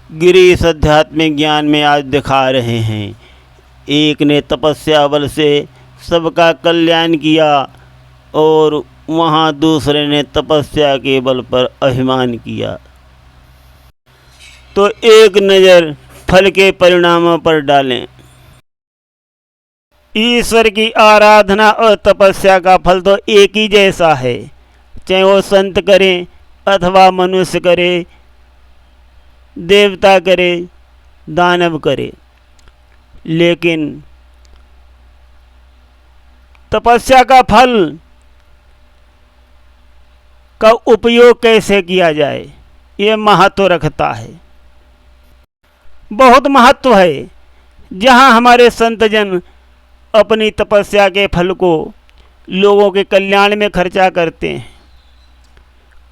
गिरीश आध्यात्मिक ज्ञान में आज दिखा रहे हैं। एक ने तपस्या बल से सबका कल्याण किया और वहाँ दूसरे ने तपस्या के बल पर अभिमान किया। तो एक नज़र फल के परिणामों पर डालें। ईश्वर की आराधना और तपस्या का फल तो एक ही जैसा है, चाहे वो संत करें अथवा मनुष्य करे, देवता करे, दानव करे। लेकिन तपस्या का फल का उपयोग कैसे किया जाए, ये महत्व रखता है, बहुत महत्व है। जहाँ हमारे संतजन अपनी तपस्या के फल को लोगों के कल्याण में खर्चा करते हैं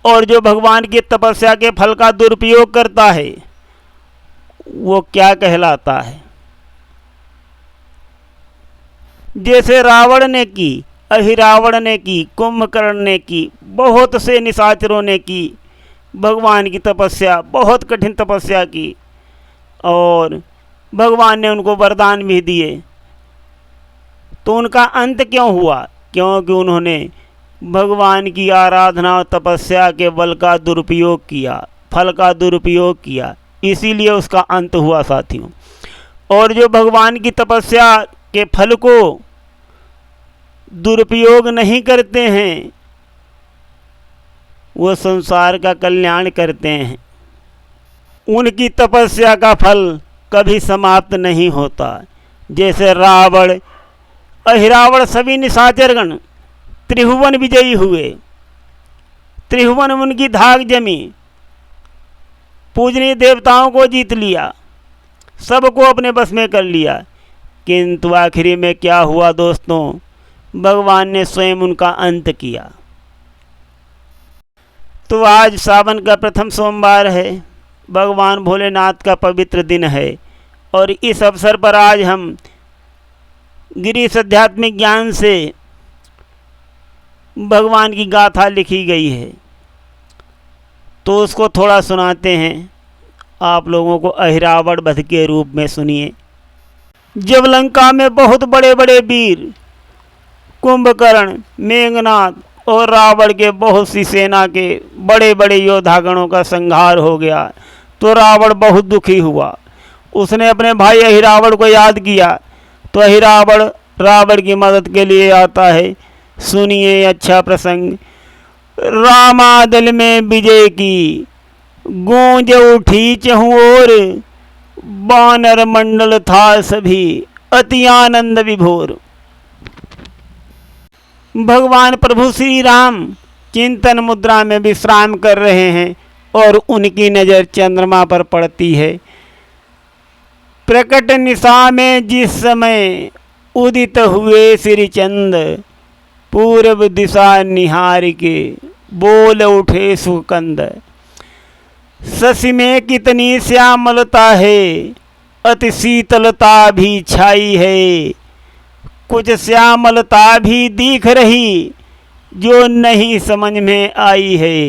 और जो भगवान की तपस्या के फल का दुरुपयोग करता है वो क्या कहलाता है। जैसे रावण ने की, अहिरावण ने की, कुंभकर्ण ने की, बहुत से निशाचरों ने की भगवान की तपस्या, बहुत कठिन तपस्या की और भगवान ने उनको वरदान भी दिए। तो उनका अंत क्यों हुआ? क्योंकि उन्होंने भगवान की आराधना और तपस्या के बल का दुरुपयोग किया, फल का दुरुपयोग किया, इसीलिए उसका अंत हुआ साथियों। और जो भगवान की तपस्या के फल को दुरुपयोग नहीं करते हैं वो संसार का कल्याण करते हैं। उनकी तपस्या का फल कभी समाप्त नहीं होता। जैसे रावण, अहिरावण, सभी निशाचरगण त्रिभुवन विजयी हुए, त्रिभुवन उनकी धाक जमी, पूजनीय देवताओं को जीत लिया, सबको अपने बस में कर लिया। किंतु आखिरी में क्या हुआ दोस्तों? भगवान ने स्वयं उनका अंत किया। तो आज सावन का प्रथम सोमवार है, भगवान भोलेनाथ का पवित्र दिन है और इस अवसर पर आज हम गिरीश आध्यात्मिक ज्ञान से भगवान की गाथा लिखी गई है तो उसको थोड़ा सुनाते हैं। आप लोगों को अहिरावण वध के रूप में सुनिए। जब लंका में बहुत बड़े बड़े वीर कुंभकर्ण, मेघनाथ और रावण के बहुत सी सेना के बड़े बड़े योद्धागणों का संहार हो गया तो रावण बहुत दुखी हुआ। उसने अपने भाई अहिरावण को याद किया तो अहिरावण रावण की मदद के लिए आता है। सुनिए अच्छा प्रसंग। रामादल में विजय की गूंज उठी चहुं ओर, वानर मंडल था सभी अति आनंद विभोर। भगवान प्रभु श्री राम चिंतन मुद्रा में विश्राम कर रहे हैं और उनकी नज़र चंद्रमा पर पड़ती है। प्रकट निशा में जिस समय उदित हुए श्री चंद, पूर्व दिशा निहार के बोल उठे सुकंद। शशि में कितनी श्यामलता है, अति शीतलता भी छाई है। कुछ श्यामलता भी दिख रही जो नहीं समझ में आई है।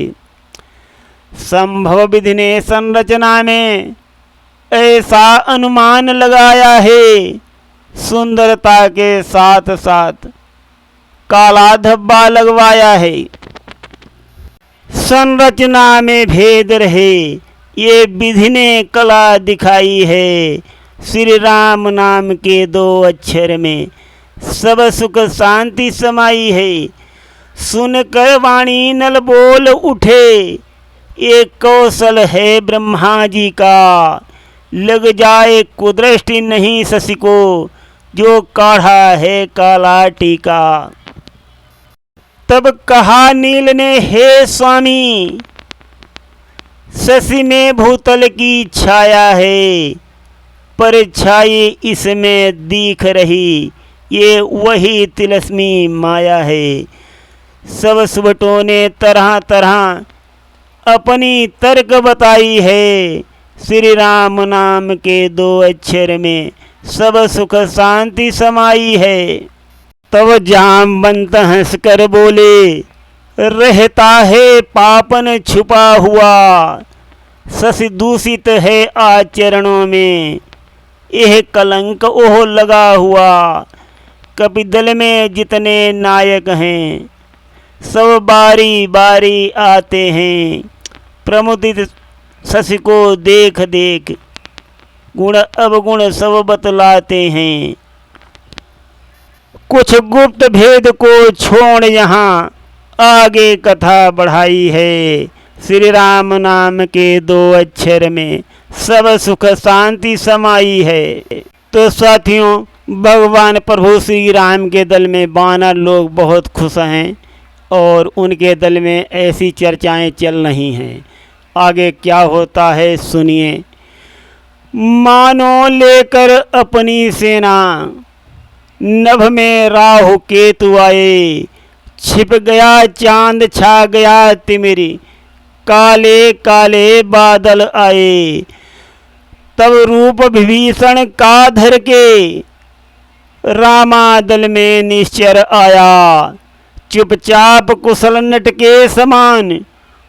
संभव विधि ने संरचना में ऐसा अनुमान लगाया है, सुंदरता के साथ साथ काला धब्बा लगवाया है। संरचना में भेद रहे ये विधि ने कला दिखाई है। श्री राम नाम के दो अक्षर में सब सुख शांति समाई है। सुनकर वाणी नल बोल उठे, ये कौशल है ब्रह्मा जी का। लग जाए कुदृष्टि नहीं शशि को, जो काढ़ा है काला टीका। तब कहा नील ने, हे स्वामी, शशि में भूतल की छाया है, परछाई इसमें दिख रही, ये वही तिलस्मी माया है। सब सुबटों ने तरह तरह अपनी तर्क बताई है। श्री राम नाम के दो अक्षर में सब सुख शांति समाई है। तब जामवंत हंस कर बोले, रहता है पापन छुपा हुआ, शशि दूषित है आचरणों में, यह कलंक ओह लगा हुआ। कपिदल में जितने नायक हैं, सब बारी बारी आते हैं। प्रमुदित शशि को देख देख, गुण अवगुण सब बतलाते हैं। कुछ गुप्त भेद को छोड़ यहाँ आगे कथा बढ़ाई है। श्री राम नाम के 2 अक्षर में सब सुख शांति समाई है। तो साथियों, भगवान प्रभु श्री राम के दल में वानर लोग बहुत खुश हैं और उनके दल में ऐसी चर्चाएं चल रही हैं। आगे क्या होता है सुनिए। मानो लेकर अपनी सेना, नभ में राहु केतु आए। छिप गया चांद छा गया तिमिरी, काले काले बादल आए। तब रूप विभीषण का धर के, रामा दल में निश्चर आया। चुपचाप कुशल नट के समान,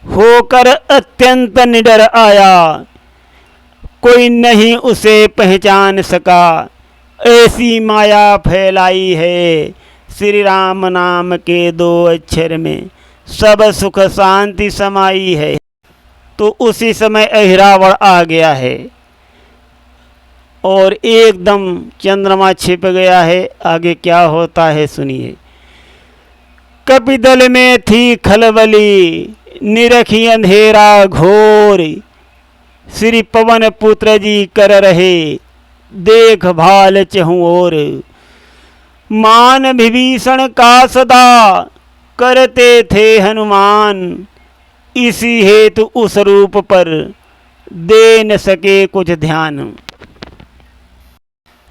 होकर अत्यंत निडर आया। कोई नहीं उसे पहचान सका, ऐसी माया फैलाई है। श्री राम नाम के 2 अक्षर में सब सुख शांति समाई है। तो उसी समय अहिरावण आ गया है और एकदम चंद्रमा छिप गया है। आगे क्या होता है सुनिए। कपिदल में थी खलबली, निरखी अंधेरा घोर। श्री पवन पुत्र जी कर रहे, देखभाल चहुं ओर। मान विभीषण का सदा, करते थे हनुमान। इसी हेतु उस रूप पर, दे न सके कुछ ध्यान।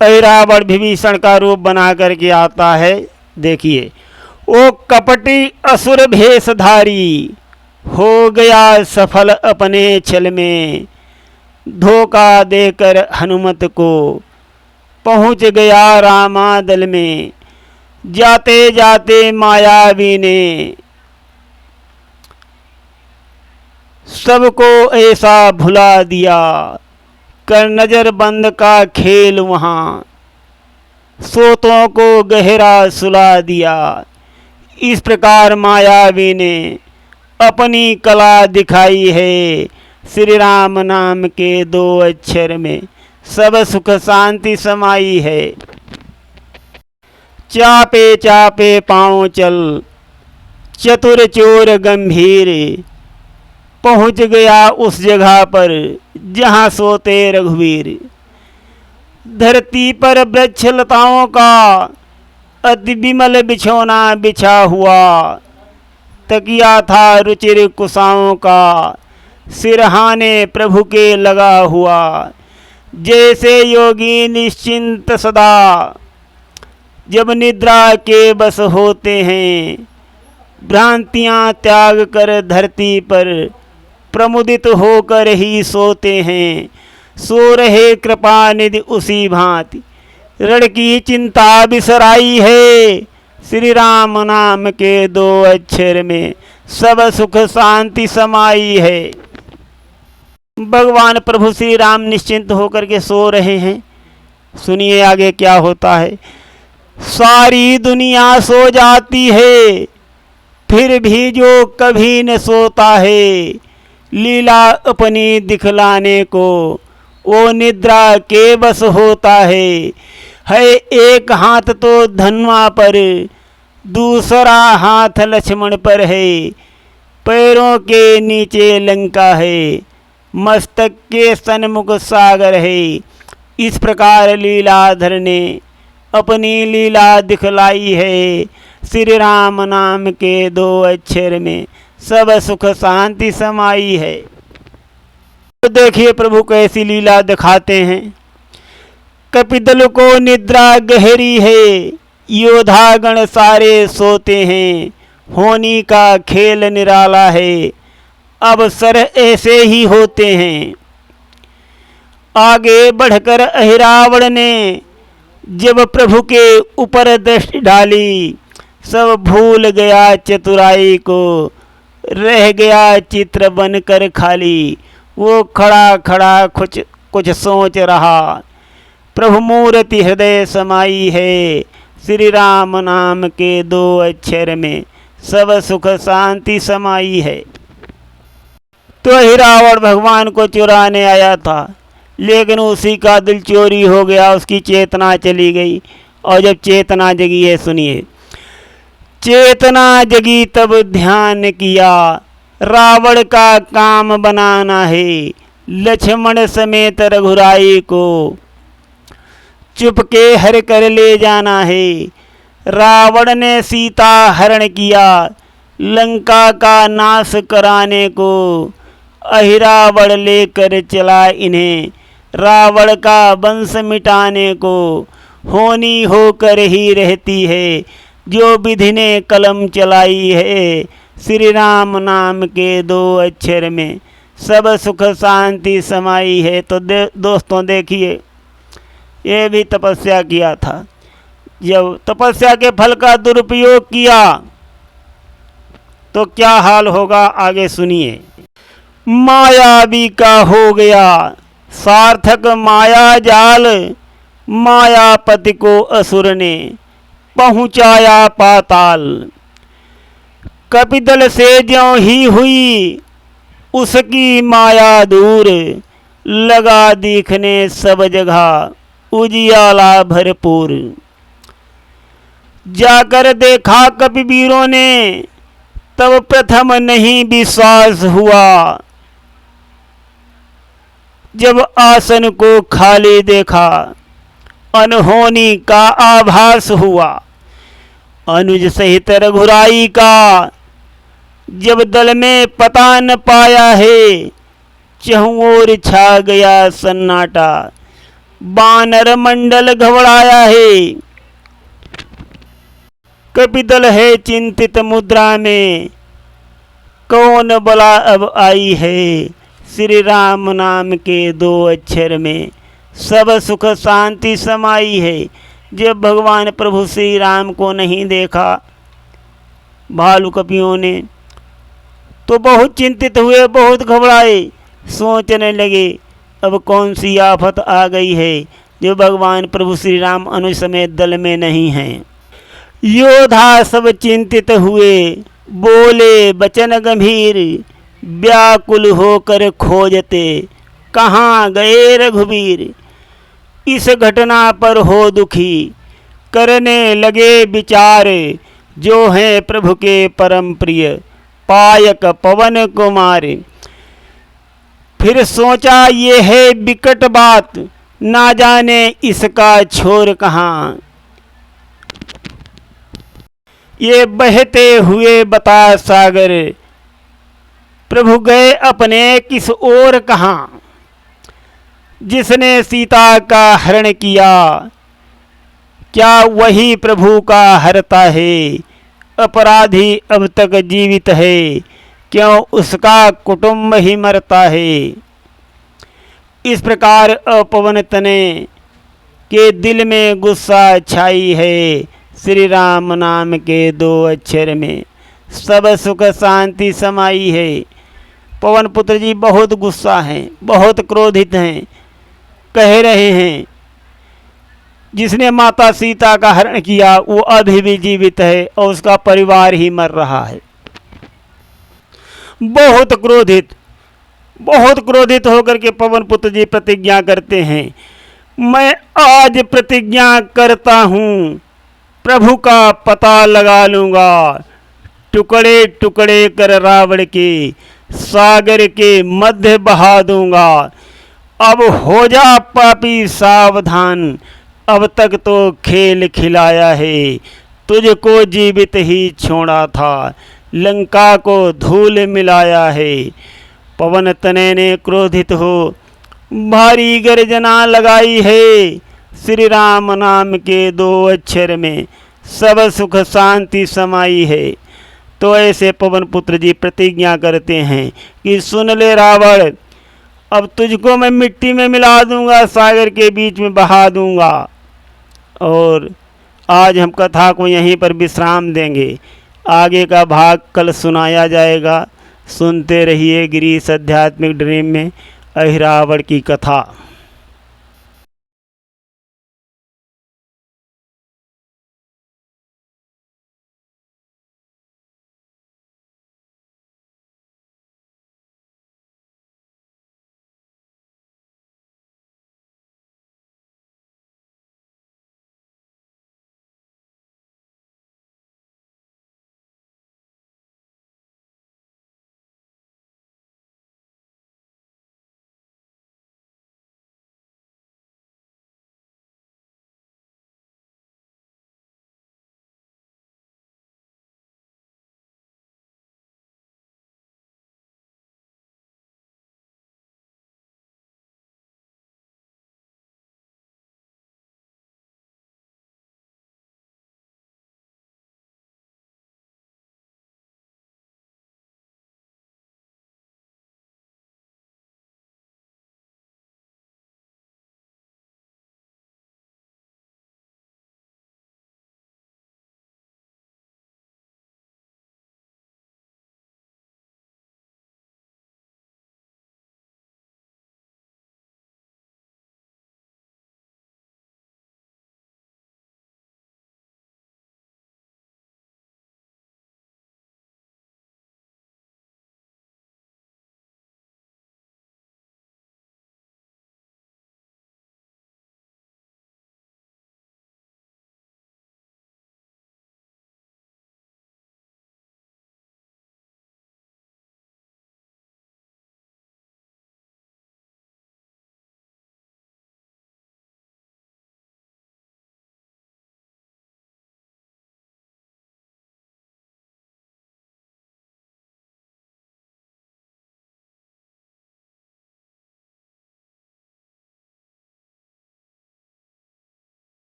ऐरावण विभीषण का रूप बना करके आता है। देखिए, ओ कपटी असुर भेषधारी, हो गया सफल अपने छल में। धोखा देकर हनुमत को, पहुँच गया रामादल में। जाते जाते मायावी ने, सबको ऐसा भुला दिया। कर नजर बंद का खेल वहाँ, सोतों को गहरा सुला दिया। इस प्रकार मायावी ने अपनी कला दिखाई है। श्री राम नाम के 2 अक्षर में सब सुख शांति समाई है। चापे चापे पाँव चल, चतुर चोर गंभीर। पहुँच गया उस जगह पर, जहाँ सोते रघुवीर। धरती पर वृक्ष लताओं का, अति विमल बिछौना बिछा हुआ। तकिया था रुचिर कुशाओं का, सिरहाने प्रभु के लगा हुआ। जैसे योगी निश्चिंत सदा, जब निद्रा के बस होते हैं। भ्रांतियाँ त्याग कर धरती पर, प्रमुदित होकर ही सोते हैं। सो रहे कृपा निधि उसी भांति, रण की चिंता बिसराई है। श्री राम नाम के 2 अक्षर में सब सुख शांति समाई है। भगवान प्रभु श्री राम निश्चिंत होकर के सो रहे हैं। सुनिए आगे क्या होता है। सारी दुनिया सो जाती है, फिर भी जो कभी न सोता है। लीला अपनी दिखलाने को, वो निद्रा के बस होता है। एक हाथ तो धनुआ पर, दूसरा हाथ लक्ष्मण पर है। पैरों के नीचे लंका है, मस्तक के सन्मुख सागर है। इस प्रकार लीलाधर ने अपनी लीला दिखलाई है। श्री राम नाम के 2 अक्षर में सब सुख शांति समाई है। तो देखिए प्रभु कैसी लीला दिखाते हैं। कपिदल को निद्रा गहरी है, योधागण सारे सोते हैं। होनी का खेल निराला है, अवसर ऐसे ही होते हैं। आगे बढ़कर अहिरावण ने जब प्रभु के ऊपर दृष्टि डाली, सब भूल गया चतुराई को। रह गया चित्र बनकर खाली, वो खड़ा खड़ा कुछ कुछ सोच रहा। प्रभु मूर्ति हृदय समाई है, श्री राम नाम के 2 अक्षर में सब सुख शांति समाई है। तो ही रावण भगवान को चुराने आया था, लेकिन उसी का दिल चोरी हो गया, उसकी चेतना चली गई। और जब चेतना जगी है, सुनिए, चेतना जगी तब ध्यान किया, रावण का काम बनाना है, लक्ष्मण समेत रघुराई को चुपके हर कर ले जाना है। रावण ने सीता हरण किया, लंका का नाश कराने को, अहिरावण लेकर चला इन्हें, रावण का वंश मिटाने को। होनी होकर ही रहती है, जो विधि ने कलम चलाई है, श्री राम नाम के 2 अक्षर में सब सुख शांति समाई है। तो दोस्तों देखिए, ये भी तपस्या किया था। जब तपस्या के फल का दुरुपयोग किया तो क्या हाल होगा, आगे सुनिए। मायावी का हो गया सार्थक माया जाल, मायापति को असुर ने पहुंचाया पाताल। कपिदल से ज्यों ही हुई उसकी माया दूर, लगा दिखने सब जगह उजियाला भरपूर। जाकर देखा कपिवीरों ने तब प्रथम नहीं विश्वास हुआ, जब आसन को खाली देखा अनहोनी का आभास हुआ। अनुज सहित रघुराई का जब दल में पता न पाया है, चहुं ओर छा गया सन्नाटा, बानर मंडल घबराया है। कपिदल है चिंतित मुद्रा में, कौन बला अब आई है, श्री राम नाम के 2 अक्षर में सब सुख शांति समाई है। जब भगवान प्रभु श्री राम को नहीं देखा भालू कपियों ने, तो बहुत चिंतित हुए, बहुत घबराए, सोचने लगे अब कौन सी आफत आ गई है, जो भगवान प्रभु श्री राम अनुज समेत दल में नहीं हैं। योद्धा सब चिंतित हुए, बोले वचन गंभीर, व्याकुल होकर खोजते कहाँ गए रघुवीर। इस घटना पर हो दुखी, करने लगे विचार, जो हैं प्रभु के परम प्रिय, पायक पवन कुमार। फिर सोचा ये है विकट बात, ना जाने इसका छोर कहाँ। ये बहते हुए बता सागर, प्रभु गए अपने किस ओर कहाँ। जिसने सीता का हरण किया, क्या वही प्रभु का हरता है। अपराधी अब तक जीवित है, क्यों उसका कुटुंब ही मरता है। इस प्रकार अपवन तने के दिल में गुस्सा छाई है, श्री राम नाम के 2 अक्षर में सब सुख शांति समाई है। पवन पुत्र जी बहुत गुस्सा हैं, बहुत क्रोधित हैं, कह रहे हैं जिसने माता सीता का हरण किया वो अभी भी जीवित है और उसका परिवार ही मर रहा है। बहुत क्रोधित होकर के पवन पुत्र जी प्रतिज्ञा करते हैं, मैं आज प्रतिज्ञा करता हूँ प्रभु का पता लगा लूँगा, टुकड़े टुकड़े कर रावण के सागर के मध्य बहा दूंगा। अब हो जा पापी सावधान, अब तक तो खेल खिलाया है, तुझको जीवित ही छोड़ा था, लंका को धूल मिलाया है। पवन तनय ने क्रोधित हो भारी गर्जना लगाई है, श्री राम नाम के 2 अक्षर में सब सुख शांति समाई है। तो ऐसे पवन पुत्र जी प्रतिज्ञा करते हैं कि सुन ले रावण, अब तुझको मैं मिट्टी में मिला दूंगा, सागर के बीच में बहा दूंगा। और आज हम कथा को यहीं पर विश्राम देंगे, आगे का भाग कल सुनाया जाएगा। सुनते रहिए गिरीश आध्यात्मिक ड्रीम में अहिरावण की कथा।